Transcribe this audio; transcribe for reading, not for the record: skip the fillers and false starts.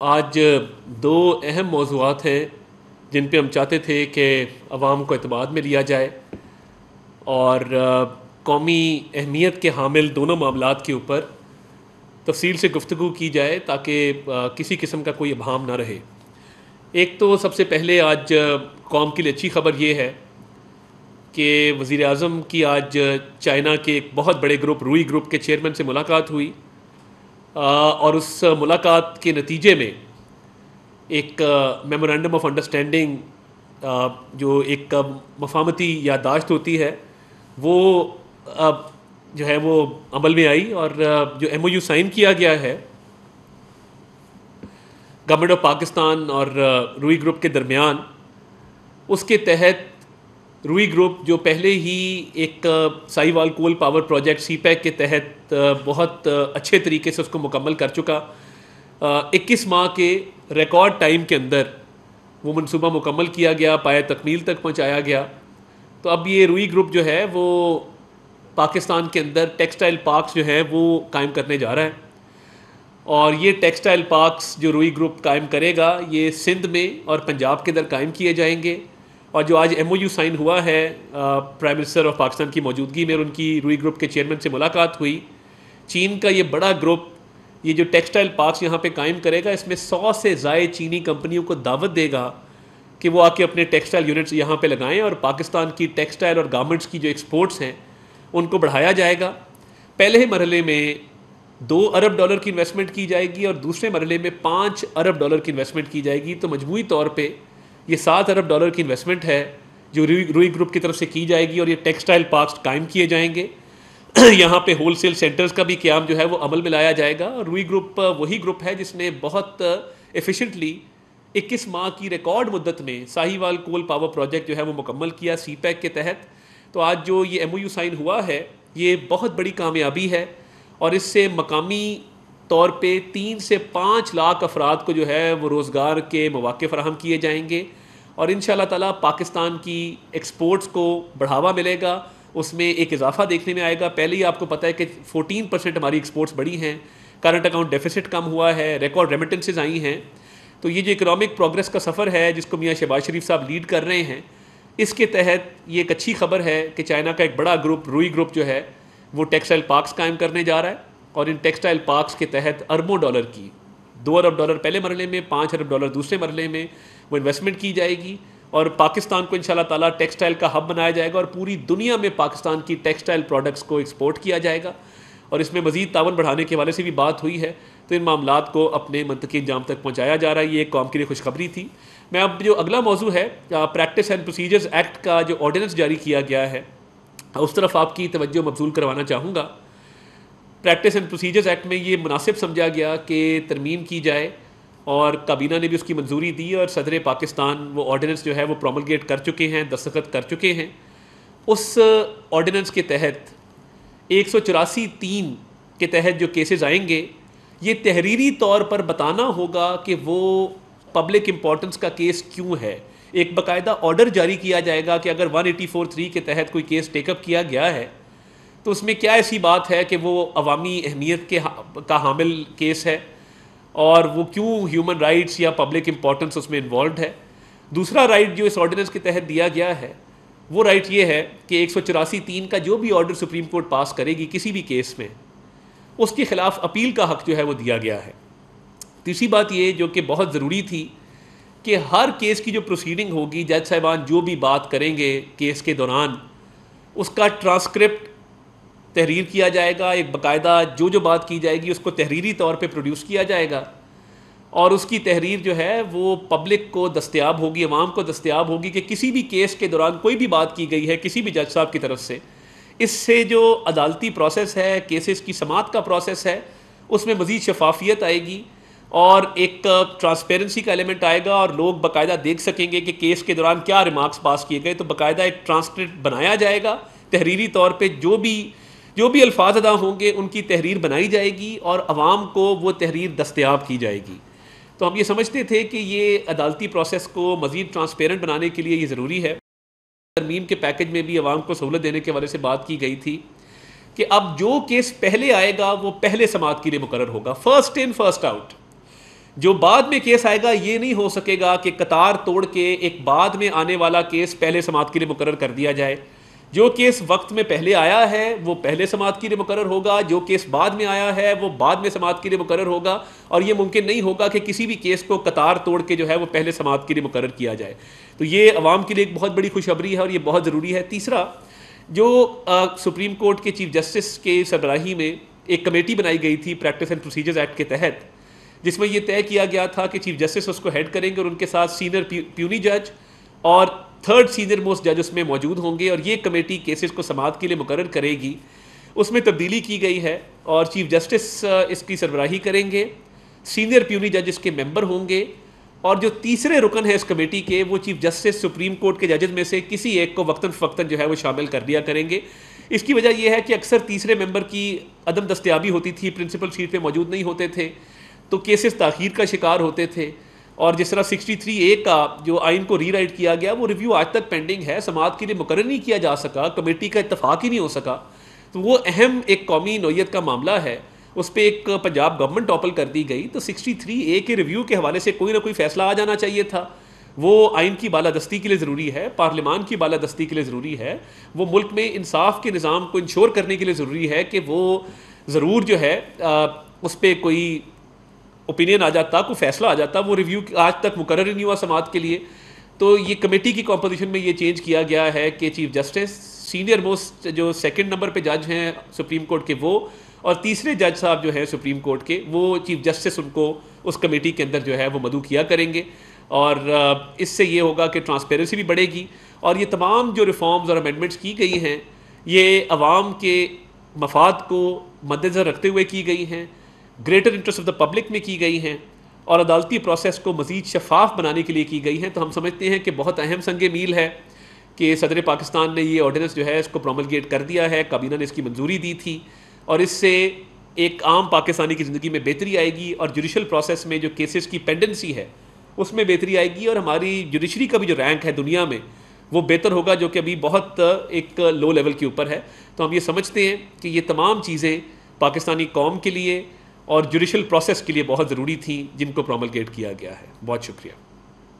आज दो अहम मौज़ूआत हैं जिन पे हम चाहते थे कि अवाम को एतमाद में लिया जाए और कौमी अहमियत के हामिल दोनों मामलात के ऊपर तफसील से गुफ्तगू की जाए ताकि किसी किस्म का कोई इबहम ना रहे। एक तो सबसे पहले आज कौम के लिए अच्छी ख़बर ये है कि वज़ीर आज़म की आज चाइना के एक बहुत बड़े ग्रुप रूई ग्रुप के चेयरमैन से मुलाकात हुई और उस मुलाकात के नतीजे में एक मेमोरेंडम ऑफ अंडरस्टैंडिंग जो एक मफाहमती याददाश्त होती है वो जो है वो अमल में आई और जो MOU साइन किया गया है गवर्नमेंट ऑफ पाकिस्तान और रूई ग्रुप के दरमियान, उसके तहत रूई ग्रुप जो पहले ही एक Sahiwal coal power project CPEC के तहत बहुत अच्छे तरीके से उसको मुकम्मल कर चुका, 21 माह के रिकॉर्ड टाइम के अंदर वो मनसूबा मुकम्मल किया गया, पाया तकमील तक पहुंचाया गया। तो अब ये रूई ग्रुप जो है वो पाकिस्तान के अंदर टेक्सटाइल पार्क्स जो है वो कायम करने जा रहा है और ये टेक्सटाइल पार्क्स जो रूई ग्रुप कायम करेगा ये सिंध में और पंजाब के अंदर कायम किए जाएंगे। और जो आज MOU साइन हुआ है प्राइम मिनिस्टर ऑफ पाकिस्तान की मौजूदगी में और उनकी रूई ग्रुप के चेयरमैन से मुलाकात हुई, चीन का ये बड़ा ग्रुप ये जो टेक्सटाइल पार्क्स यहाँ पे कायम करेगा इसमें 100 से ज़ायद चीनी कंपनियों को दावत देगा कि वो आके अपने टेक्सटाइल यूनिट्स यहाँ पे लगाएं और पाकिस्तान की टेक्सटाइल और गारमेंट्स की जो एक्सपोर्ट्स हैं उनको बढ़ाया जाएगा। पहले ही मरहले में $2 अरब की इन्वेस्टमेंट की जाएगी और दूसरे मरहले में $5 अरब की इन्वेस्टमेंट की जाएगी। तो मजमूई तौर पे ये $7 अरब की इन्वेस्टमेंट है जो रूई ग्रुप की तरफ से की जाएगी और ये टेक्सटाइल पार्क्स कायम किए जाएंगे। यहाँ पे होलसेल सेंटर्स का भी क़याम जो है वो अमल में लाया जाएगा। और रूई ग्रुप वही ग्रुप है जिसने बहुत एफिशिएंटली 21 माह की रिकॉर्ड मुद्दत में साहिवाल कोल पावर प्रोजेक्ट जो है वो मुकम्मल किया CPEC के तहत। तो आज जो ये MOU साइन हुआ है ये बहुत बड़ी कामयाबी है और इससे मकामी तौर पे 3 से 5 लाख अफराद को जो है वो रोज़गार के मौके फराहम किए जाएंगे और इंशाअल्लाह ताला पाकिस्तान की एक्सपोर्ट्स को बढ़ावा मिलेगा, उसमें एक इजाफा देखने में आएगा। पहले ही आपको पता है कि 14% हमारी एक्सपोर्ट्स बढ़ी हैं, करंट अकाउंट डेफिसिट कम हुआ है, रिकॉर्ड रेमिटेंसेज आई हैं। तो ये जो इकनॉमिक प्रोग्रेस का सफ़र है जिसको मियाँ शहबाज शरीफ साहब लीड कर रहे हैं, इसके तहत ये एक अच्छी खबर है कि चाइना का एक बड़ा ग्रुप रूई ग्रुप जो है वो टेक्सटाइल पार्क्स कायम करने जा रहा है और इन टेक्सटाइल पार्क्स के तहत अरबों डॉलर की $2 अरब पहले मरहले में, $5 अरब दूसरे मरहले में वो इन्वेस्टमेंट की जाएगी और पाकिस्तान को इंशाल्लाह ताला टेक्सटाइल का हब बनाया जाएगा और पूरी दुनिया में पाकिस्तान की टेक्सटाइल प्रोडक्ट्स को एक्सपोर्ट किया जाएगा। और इसमें मज़ीद तावन बढ़ाने के हवाले से भी बात हुई है। तो इन मामलात को अपने मंतकी अंजाम तक पहुँचाया जा रहा है। ये एक कौम के लिए खुशखबरी थी। मैं अब जो अगला मौजू है प्रैक्टिस एंड प्रोसीजर्स एक्ट का जो ऑर्डिनेंस जारी किया गया है उस तरफ आपकी तवज्जो मबजूल करवाना चाहूँगा। प्रैक्टिस एंड प्रोसीजर्स एक्ट में ये मुनासिब समझा गया कि तरमीम की जाए और काबीना ने भी उसकी मंजूरी दी और सदर पाकिस्तान वो ऑर्डिनेंस जो है वो प्रोमलगेट कर चुके हैं, दस्तखत कर चुके हैं। उस ऑर्डिनेंस के तहत 184(3) के तहत जो केसेस आएंगे ये तहरीरी तौर पर बताना होगा कि वो पब्लिक इम्पोर्टेंस का केस क्यों है। एक बाकायदा ऑर्डर जारी किया जाएगा कि अगर 184(3) के तहत कोई केस टेकअप किया गया है तो उसमें क्या ऐसी बात है कि वो अवामी अहमियत का हामिल केस है और वो क्यों ह्यूमन राइट्स या पब्लिक इम्पोर्टेंस उसमें इन्वॉल्व है। दूसरा राइट जो इस ऑर्डिनेंस के तहत दिया गया है वो राइट ये है कि 184(3) का जो भी ऑर्डर सुप्रीम कोर्ट पास करेगी किसी भी केस में उसके ख़िलाफ़ अपील का हक़ जो है वो दिया गया है। तीसरी बात ये जो कि बहुत ज़रूरी थी कि हर केस की जो प्रोसीडिंग होगी जज साहिबान जो भी बात करेंगे केस के दौरान उसका ट्रांसक्रिप्ट तहरीर किया जाएगा। एक बाकायदा जो बात की जाएगी उसको तहरीरी तौर पे प्रोड्यूस किया जाएगा और उसकी तहरीर जो है वो पब्लिक को दस्तयाब होगी, अवाम को दस्तयाब होगी कि किसी भी केस के दौरान कोई भी बात की गई है किसी भी जज साहब की तरफ से। इससे जो अदालती प्रोसेस है, केसेस की समाअत का प्रोसेस है, उसमें मज़ीद शफाफियत आएगी और एक ट्रांसपेरेंसी का एलिमेंट आएगा और लोग बाकायदा देख सकेंगे कि केस के दौरान क्या रिमार्क्स पास किए गए। तो बाकायदा एक ट्रांसक्रिप्ट बनाया जाएगा, तहरीरी तौर पे जो भी अल्फाज अदा होंगे उनकी तहरीर बनाई जाएगी और अवाम को वो तहरीर दस्तयाब की जाएगी। तो हम ये समझते थे कि ये अदालती प्रोसेस को मज़ीद ट्रांसपेरेंट बनाने के लिए ये ज़रूरी है। तरमीम के पैकेज में भी अवाम को सहूलत देने के हवाले से बात की गई थी कि अब जो केस पहले आएगा वो पहले समाअत के लिए मुकर्रर होगा, फर्स्ट इन फर्स्ट आउट। जो बाद में केस आएगा ये नहीं हो सकेगा कि कतार तोड़ के एक बाद में आने वाला केस पहले समाअत के लिए मुकर्रर कर दिया जाए। जो केस वक्त में पहले आया है वो पहले समाअत के लिए मुकर्रर होगा, जो केस बाद में आया है वो बाद में समाअत के लिए मुकर्रर होगा, और ये मुमकिन नहीं होगा कि किसी भी केस को कतार तोड़ के जो है वो पहले समाअत के लिए मुकर्रर किया जाए। तो ये अवाम के लिए एक बहुत बड़ी खुशखबरी है और ये बहुत ज़रूरी है। तीसरा, जो सुप्रीम कोर्ट के चीफ जस्टिस के सरबराही में एक कमेटी बनाई गई थी प्रैक्टिस एंड प्रोसीजर्स एक्ट के तहत, जिसमें यह तय किया गया था कि चीफ जस्टिस उसको हेड करेंगे और उनके साथ सीनियर प्यूनी जज और थर्ड सीनियर मोस्ट जज उसमें मौजूद होंगे, और ये कमेटी केसेस को समाअत के लिए मुकर्रर करेगी। उसमें तब्दीली की गई है और चीफ जस्टिस इसकी सरबराही करेंगे, सीनियर प्यूनी जज इसके मेंबर होंगे, और जो तीसरे रुकन है इस कमेटी के वो चीफ जस्टिस सुप्रीम कोर्ट के जजेस में से किसी एक को वक्तन फ़वक्तन जो है वो शामिल कर दिया करेंगे। इसकी वजह यह है कि अक्सर तीसरे मेंबर की अदम दस्तयाबी होती थी, प्रिंसिपल सीट पे मौजूद नहीं होते थे, तो केसेस ताख़ीर का शिकार होते थे। और जिस तरह 63A का जो आइन को रीराइट किया गया वो रिव्यू आज तक पेंडिंग है, समाअत के लिए मुकर्रर नहीं किया जा सका, कमेटी का इत्तफाक ही नहीं हो सका। तो वो अहम एक कौमी नौयत का मामला है, उस पर एक पंजाब गवर्नमेंट टॉपल कर दी गई। तो 63A के रिव्यू के हवाले से कोई ना कोई फैसला आ जाना चाहिए था। वो आइन की बालादस्ती के लिए ज़रूरी है, पार्लियामान की बालादस्ती के लिए ज़रूरी है, वो मुल्क में इंसाफ के निज़ाम को इंश्योर करने के लिए ज़रूरी है कि वो ज़रूर जो है उस पर कोई ओपिनियन आ जाता, कोई फैसला आ जाता। वो रिव्यू आज तक मुकर्रर ही नहीं हुआ समाअत के लिए। तो ये कमेटी की कॉम्पोजिशन में ये चेंज किया गया है कि चीफ जस्टिस, सीनियर मोस्ट जो सेकंड नंबर पे जज हैं सुप्रीम कोर्ट के वो, और तीसरे जज साहब जो हैं सुप्रीम कोर्ट के वो चीफ जस्टिस उनको उस कमेटी के अंदर जो है वो मदऊ किया करेंगे। और इससे ये होगा कि ट्रांसपेरेंसी भी बढ़ेगी, और ये तमाम जो रिफॉर्म्स और अमेंडमेंट्स की गई हैं ये अवाम के मफाद को मद्देनज़र रखते हुए की गई हैं, greater interest of the public में की गई हैं, और अदालती प्रोसेस को मज़ीद शफाफ बनाने के लिए की गई हैं। तो हम समझते हैं कि बहुत अहम संग मील है कि सदर पाकिस्तान ने ये ऑर्डिनेंस जो है इसको प्रोमलगेट कर दिया है, काबीना ने इसकी मंजूरी दी थी, और इससे एक आम पाकिस्तानी की ज़िंदगी में बेहतरी आएगी, और जुडिशल प्रोसेस में जो केसेस की पेंडेंसी है उसमें बेहतरी आएगी, और हमारी जुडिशरी का भी जो रैंक है दुनिया में वो बेहतर होगा, जो कि अभी बहुत एक लो लेवल के ऊपर है। तो हम ये समझते हैं कि ये तमाम चीज़ें पाकिस्तानी कौम के लिए और जुडिशल प्रोसेस के लिए बहुत ज़रूरी थी, जिनको प्रोमलगेट किया गया है। बहुत शुक्रिया।